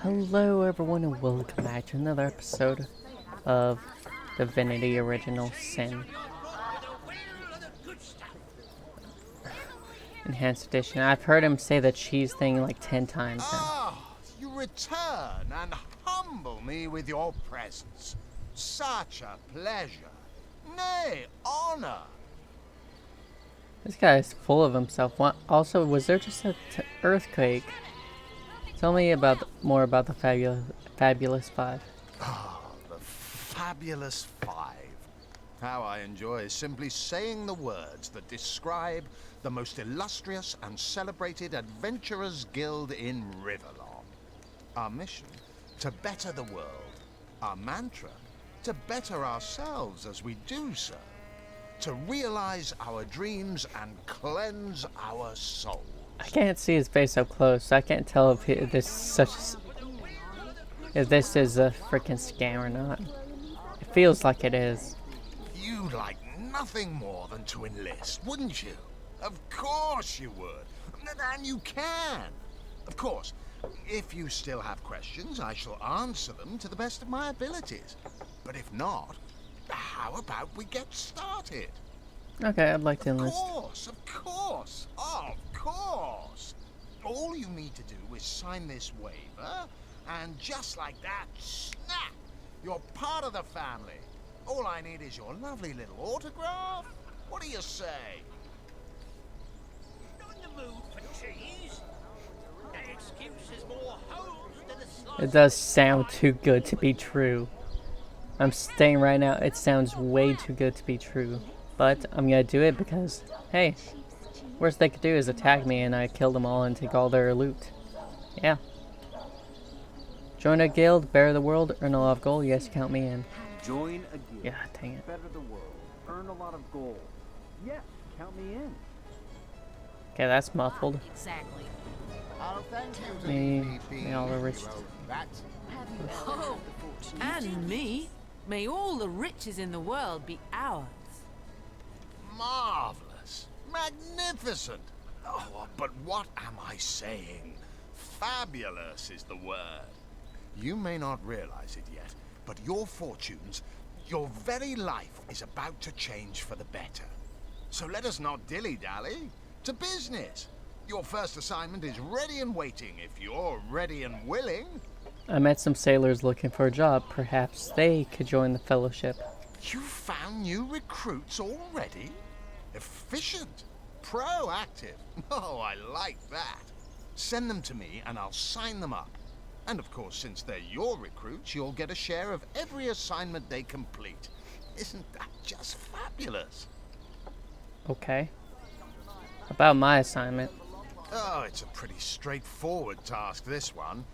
Hello everyone and welcome back to another episode of Divinity Original Sin Enhanced Edition. I've heard him say the cheese thing like 10 times now. Ah, you return and humble me with your presence. Such a pleasure. Nay, honor. This guy is full of himself. Also, was there just an earthquake? Tell me more about the Fabulous Five. Ah, the Fabulous Five. How I enjoy simply saying the words that describe the most illustrious and celebrated adventurers guild in Riverlong. Our mission, to better the world. Our mantra, to better ourselves as we do so. To realize our dreams and cleanse our souls. I can't see his face up close. I can't tell if this is a freaking scam or not. It feels like it is. You'd like nothing more than to enlist, wouldn't you? Of course you would. And you can. Of course, if you still have questions, I shall answer them to the best of my abilities. But if not, how about we get started? Okay, I'd like to enlist. Of course. All you need to do is sign this waiver, and just like that, snap! You're part of the family. All I need is your lovely little autograph. What do you say? Not in the mood for cheese. That excuse is more holes than a slice. It does sound too good to be true. I'm saying right now, it sounds way too good to be true. But I'm gonna do it because, hey, worst they could do is attack me and I kill them all and take all their loot. Yeah. Join a guild, better the world, earn a lot of gold. Yes, count me in. Join a guild. Yeah, dang it. Better the world. Earn a lot of gold. Yes, count me in. Okay, that's muffled. Exactly. Oh, thank you. Me all the rich. Oh, and me. May all the riches in the world be ours. Marvelous. Magnificent. Oh, but what am I saying? Fabulous is the word. You may not realize it yet, but your fortunes, your very life is about to change for the better. So let us not dilly-dally. To business. Your first assignment is ready and waiting if you're ready and willing. I met some sailors looking for a job. Perhaps they could join the fellowship. You found new recruits already? Efficient. Proactive. Oh, I like that. Send them to me and I'll sign them up. And of course, since they're your recruits, you'll get a share of every assignment they complete. Isn't that just fabulous? Okay. About my assignment. Oh, it's a pretty straightforward task, this one.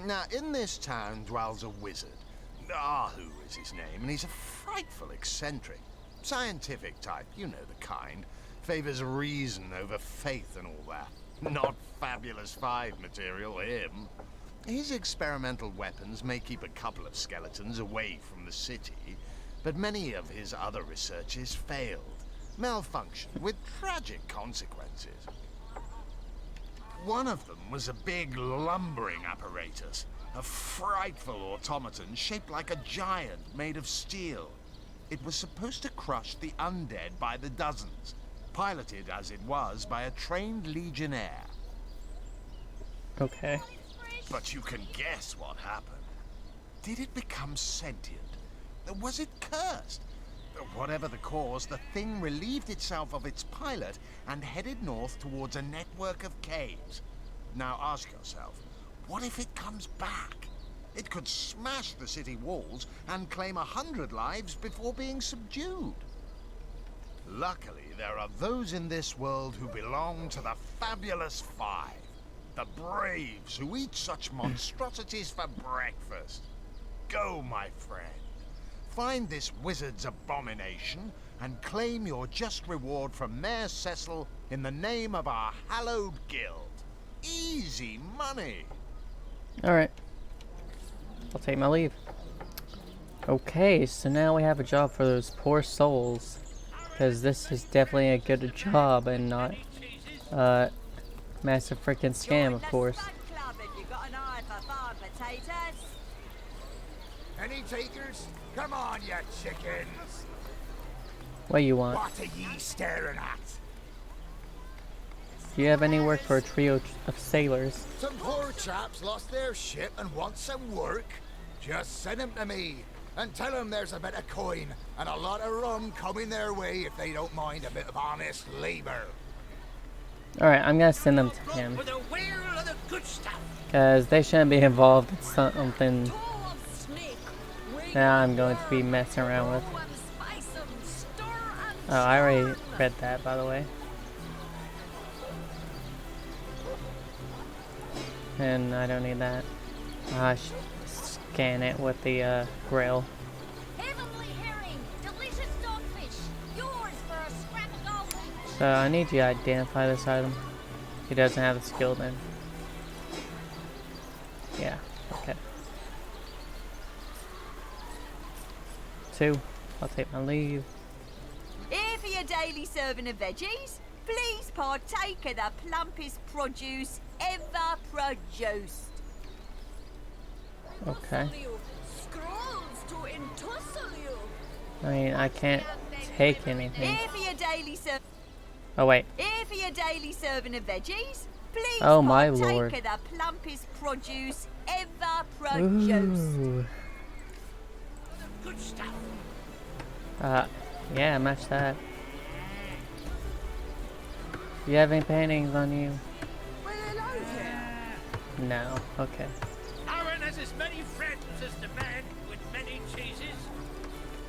Now, in this town dwells a wizard. Ahu is his name, and he's a frightful eccentric. Scientific type, you know the kind. Favors reason over faith and all that. Not Fabulous Five material, him. His experimental weapons may keep a couple of skeletons away from the city, but many of his other researches failed. Malfunctioned with tragic consequences. One of them was a big lumbering apparatus, a frightful automaton shaped like a giant made of steel. It was supposed to crush the undead by the dozens, piloted as it was by a trained legionnaire. Okay. But you can guess what happened. Did it become sentient? Was it cursed? Whatever the cause, the thing relieved itself of its pilot and headed north towards a network of caves. Now ask yourself, what if it comes back? It could smash the city walls and claim 100 lives before being subdued. Luckily, there are those in this world who belong to the Fabulous Five. The braves who eat such monstrosities for breakfast. Go, my friend. Find this wizard's abomination and claim your just reward from Mayor Cecil in the name of our hallowed guild. Easy money. Alright. I'll take my leave. Okay, so now we have a job for those poor souls. Because this is definitely a good job and not massive freaking scam, of course. an eye for 5 potatoes? Any takers? Come on, you chickens! What you want? What are ye staring at? Do you have any work for a trio of sailors? Some poor chaps lost their ship and want some work? Just send 'em to me, and tell 'em there's a bit of coin and a lot of rum coming their way if they don't mind a bit of honest labor. Alright, I'm gonna send them to him. With a wheel of the good stuff. Because they shouldn't be involved in something that I'm going to be messing around with. Oh, I already read that, by the way. And I don't need that. I should scan it with the grail. Heavenly herring, delicious dogfish, yours for a scrap of gold. So I need you to identify this item. He doesn't have the skill then. Yeah, okay. 2. I'll take my leave. Here for your daily serving of veggies, please partake of the plumpest produce ever produced. Okay. Scrolls to entussle you. I mean, I can't take anything. Here for your daily Oh, wait. Here for your daily serving of veggies, please Oh, my partake lord. of the plumpest produce ever produced. Ooh. Good stuff. Yeah, match that. Do you have any paintings on you? Well, hello there. No. Okay. Aaron has as many friends as the man with many cheeses.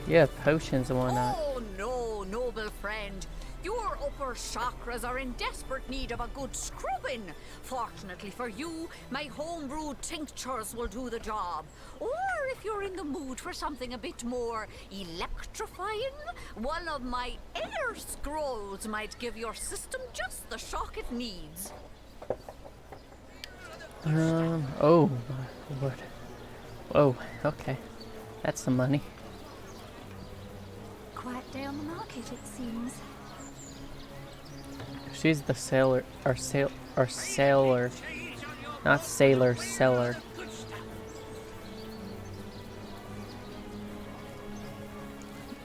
You have potions and whatnot. Oh no, noble friend. Your upper chakras are in desperate need of a good scrubbing. Fortunately for you, my homebrewed tinctures will do the job. Or if you're in the mood for something a bit more electrifying, one of my air scrolls might give your system just the shock it needs. Oh, my lord. Whoa, okay. That's some money. Quiet day on the market, it seems. She's the sailor, or sailor. Not sailor, seller.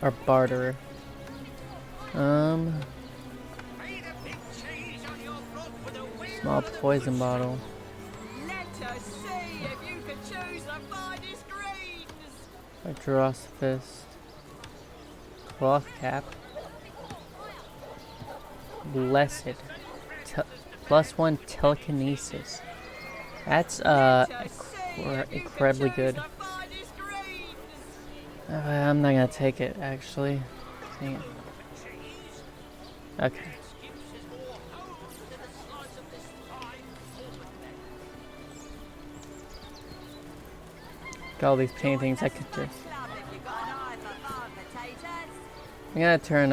Or barterer. Small poison bottle. Let us see if you can choose the finest greens. A dross fist. Cloth cap. Blessed. +1 telekinesis. That's incredibly good. I'm not gonna take it actually. Dang it. Okay. Got all these paintings I could just. I'm gonna turn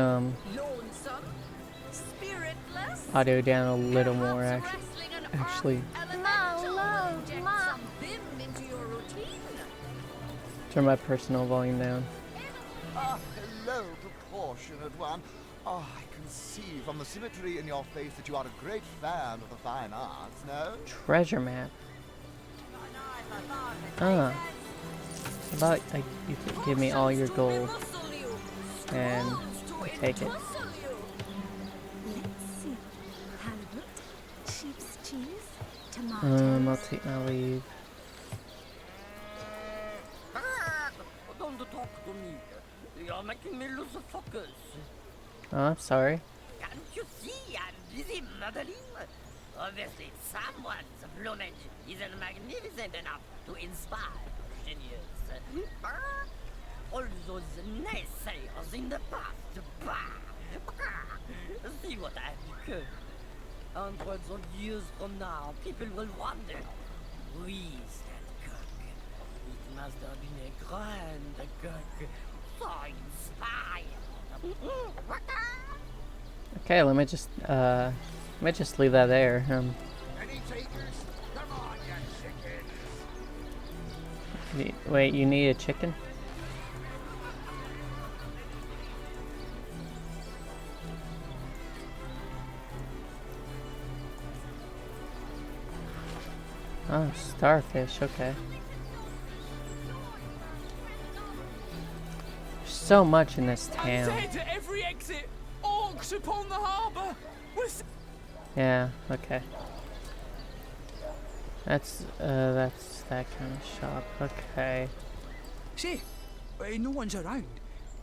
audio down a little more actually. Turn my personal volume down. Ah, hello, proportionate one. Oh, I can see from the symmetry in your face that you are a great fan of the fine arts, no? Treasure map. How about you could give me all your gold and I take it. Let's see. Halibut, sheep's cheese, tomatoes. I'll take my leave. Don't talk to me. You're making me lose focus. Oh, I'm sorry. Can't you see I'm busy modeling? Obviously, someone's plumage isn't magnificent enough to inspire genius. All those naysayers in the past. See what I've become. Hundreds of years from now, people will wonder, who is that cook? It must have been a grand cook, so inspired. Okay, let me just leave that there. Any takers? Come on, you chickens. Wait, you need a chicken? Oh starfish, okay. So much in this town. At every exit, orcs upon the harbour. Yeah, okay. That's that kind of shop, okay. Say, no one's around.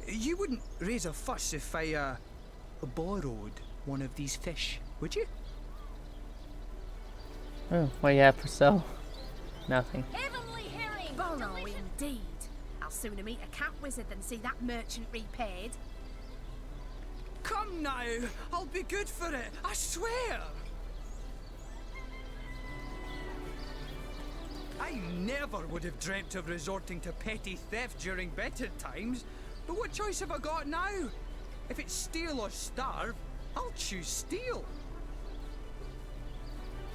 You wouldn't raise a fuss if I, borrowed one of these fish, would you? Oh, what do you have for sale? Nothing. Heavenly herring! Borrow indeed. I'll sooner meet a cat wizard than see that merchant repaid. Come now, I'll be good for it, I swear! I never would have dreamt of resorting to petty theft during better times, but what choice have I got now? If it's steal or starve, I'll choose steal.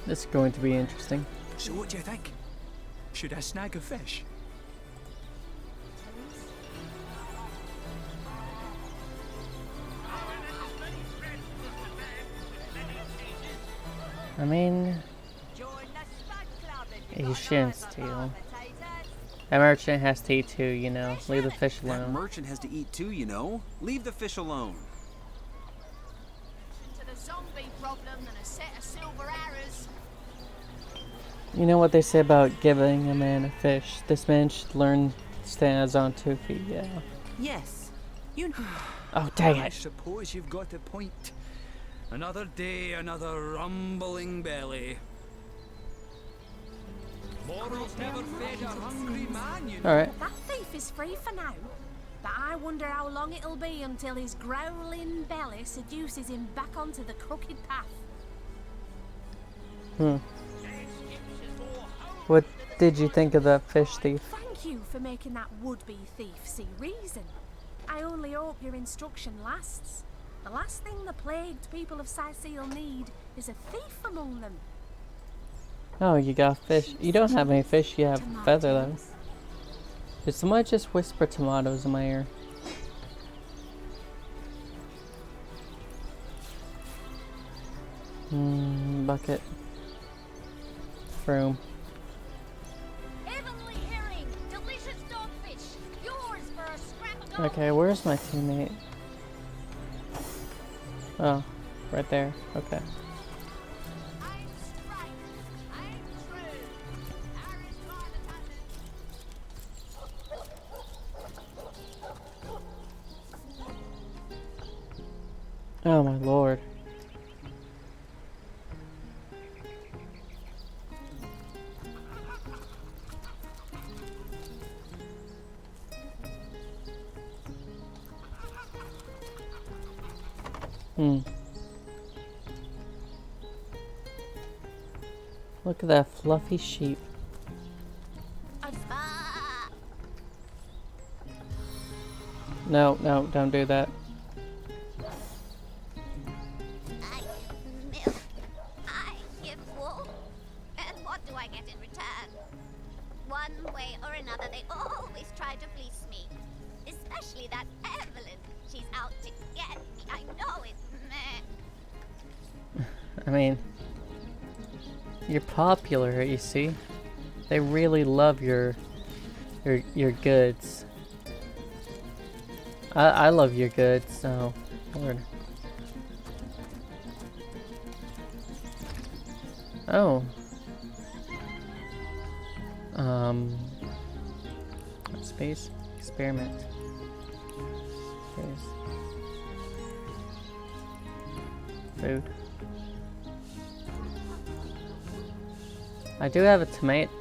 This is going to be interesting. So what do you think? Should I snag a fish? I mean, you shouldn't steal. That merchant has to eat too, you know. Leave the fish That alone. merchant has to eat too, you know. Leave the fish alone. To the zombie problem than a set of silver arrows. You know what they say about giving a man a fish? This man should learn to stand on his own 2 feet, yeah. Yes. You. Oh, dang I it. suppose you've got a point. Another day, another rumbling belly. Morals never fed a hungry man, you know. Alright. That thief is free for now. But I wonder how long it'll be until his growling belly seduces him back onto the crooked path. What did you think of that fish thief? Thank you for making that would-be thief see reason. I only hope your instruction lasts. The last thing the plagued people of Sicil need is a thief among them. Oh, you got fish. You don't have any fish, you have feather though. Did someone just whisper tomatoes in my ear? Bucket. Broom. Heavenly herring, delicious dogfish, yours for a scrap of gold. Okay, where's my teammate? Oh, right there. Okay. Oh my lord. Look at that fluffy sheep. No, no, don't do that. I give milk, I give wool, and what do I get in return? One way or another, they always try to fleece me. Especially that Evelyn. She's out to get me. I know it. Meh. I mean, you're popular, you see. They really love your goods. I love your goods, so Lord. Oh. Space experiment. Space. Food. I do have a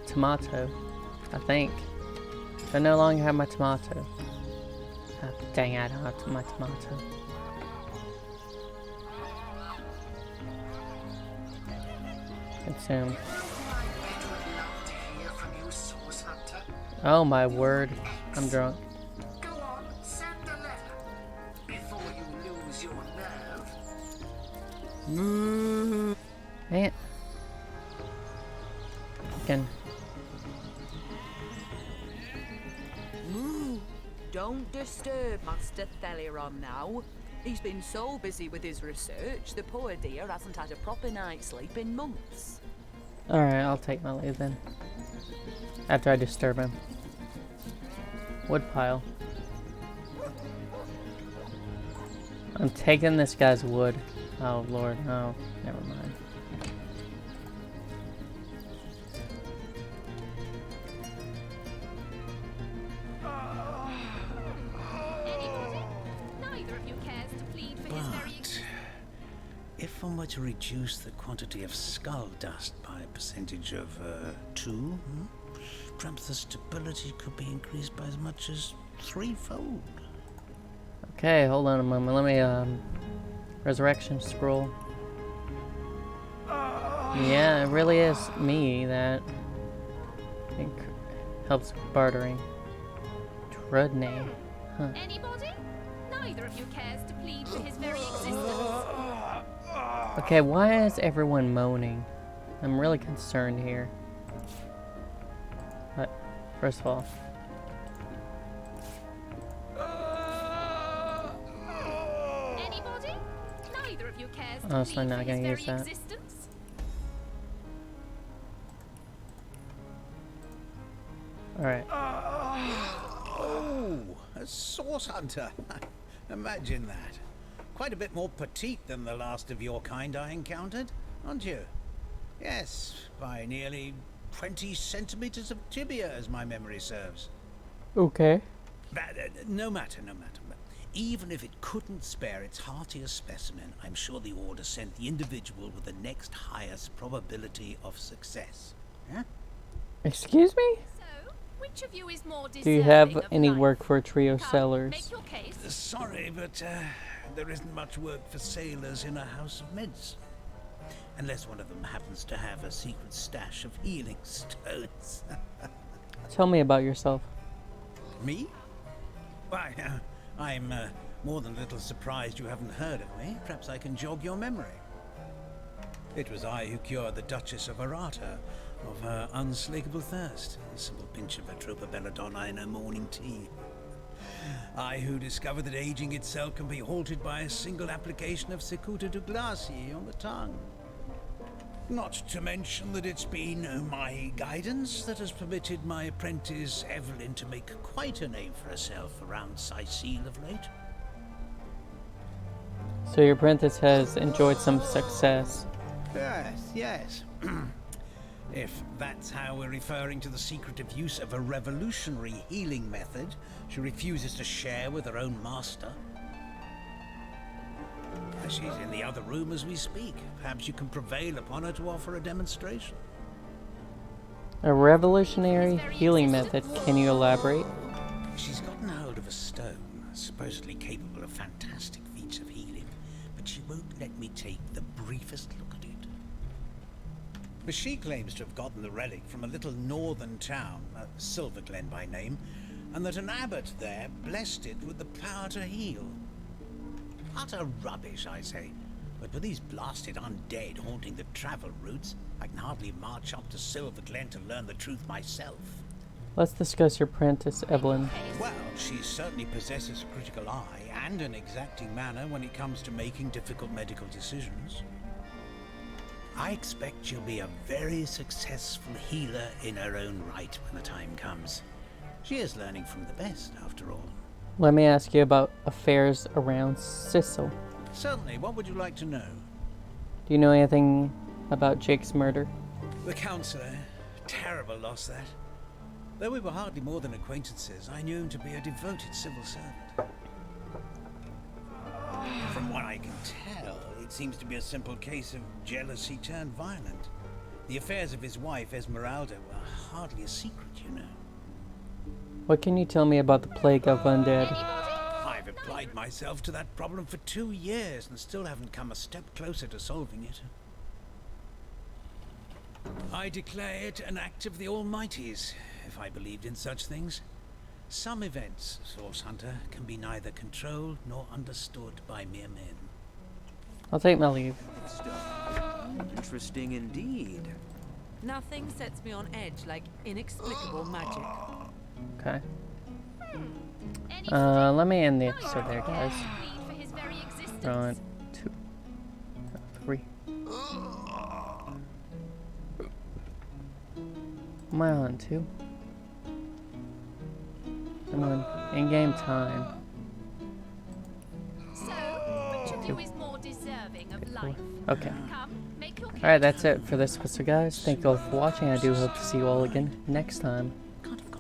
tomato, I think. I no longer have my tomato. Oh, dang it, I don't have my tomato. Consume. Oh my word, I'm drunk. Go on, send the letter before you lose your nerve. Dang it. Again. Don't disturb Master Theliron now. He's been so busy with his research, the poor dear hasn't had a proper night's sleep in months. Alright, I'll take my leave then. After I disturb him. Wood pile. I'm taking this guy's wood. Oh lord, no. Never mind. Neither of you cares to plead for his very existence. If one were to reduce the quantity of skull dust by a percentage of 2, perhaps the stability could be increased by as much as 3-fold. Okay, hold on a moment. Let me, resurrection scroll. Yeah, it really is me that helps bartering. Trudney. Huh. Anybody? Neither of you cares to plead for his very existence. Okay, why is everyone moaning? I'm really concerned here. But, first of all. Anybody? Neither of you cares to Honestly, plead not for his gonna very use that. existence. Alright. Oh, a source hunter. Imagine that. Quite a bit more petite than the last of your kind I encountered, aren't you? Yes, by nearly 20 centimeters of tibia, as my memory serves. Okay. But, no matter. Even if it couldn't spare its heartiest specimen, I'm sure the order sent the individual with the next highest probability of success. Yeah? Excuse me? So, which of you is more Do deserving you have of any life? work for trio Come, sellers? make your case. Sorry, but there isn't much work for sailors in a house of medicine. Unless one of them happens to have a secret stash of healing stones. Tell me about yourself. Me? Why, I'm more than a little surprised you haven't heard of me. Perhaps I can jog your memory. It was I who cured the Duchess of Arata of her unslakable thirst. A simple pinch of Atropa belladonna in her morning tea. I who discovered that aging itself can be halted by a single application of Cicuta Douglasii on the tongue. Not to mention that it's been my guidance that has permitted my apprentice Evelyn to make quite a name for herself around Sicile of late. So your apprentice has enjoyed some success. Yes. If that's how we're referring to the secretive use of a revolutionary healing method she refuses to share with her own master. She's in the other room as we speak. Perhaps you can prevail upon her to offer a demonstration. A revolutionary healing method. Can you elaborate? She's gotten hold of a stone, supposedly capable of fantastic feats of healing, but she won't let me take the briefest look at it. But she claims to have gotten the relic from a little northern town, Silver Glen by name, and that an abbot there blessed it with the power to heal. Utter rubbish, I say. But with these blasted undead haunting the travel routes, I can hardly march up to Silver Glen to learn the truth myself. Let's discuss your apprentice, Evelyn. Well, she certainly possesses a critical eye and an exacting manner when it comes to making difficult medical decisions. I expect she'll be a very successful healer in her own right when the time comes. She is learning from the best, after all. Let me ask you about affairs around Sissel. Certainly. What would you like to know? Do you know anything about Jake's murder? The counselor. Terrible loss, that. Though we were hardly more than acquaintances, I knew him to be a devoted civil servant. From what I can tell, it seems to be a simple case of jealousy turned violent. The affairs of his wife, Esmeralda, were hardly a secret, you know. What can you tell me about the plague of undead? I've applied myself to that problem for 2 years and still haven't come a step closer to solving it. I declare it an act of the Almighty's, if I believed in such things. Some events, Source Hunter, can be neither controlled nor understood by mere men. I'll take my leave. Interesting indeed. Nothing sets me on edge like inexplicable magic. Okay. Let me end the episode there, guys. 1, 2, 3. am I on to? I'm on in-game time. So, which of you is more deserving of life? Okay. Come, make your Alright, that's it for this episode, guys. Thank you all for watching. I do hope to see you all again next time.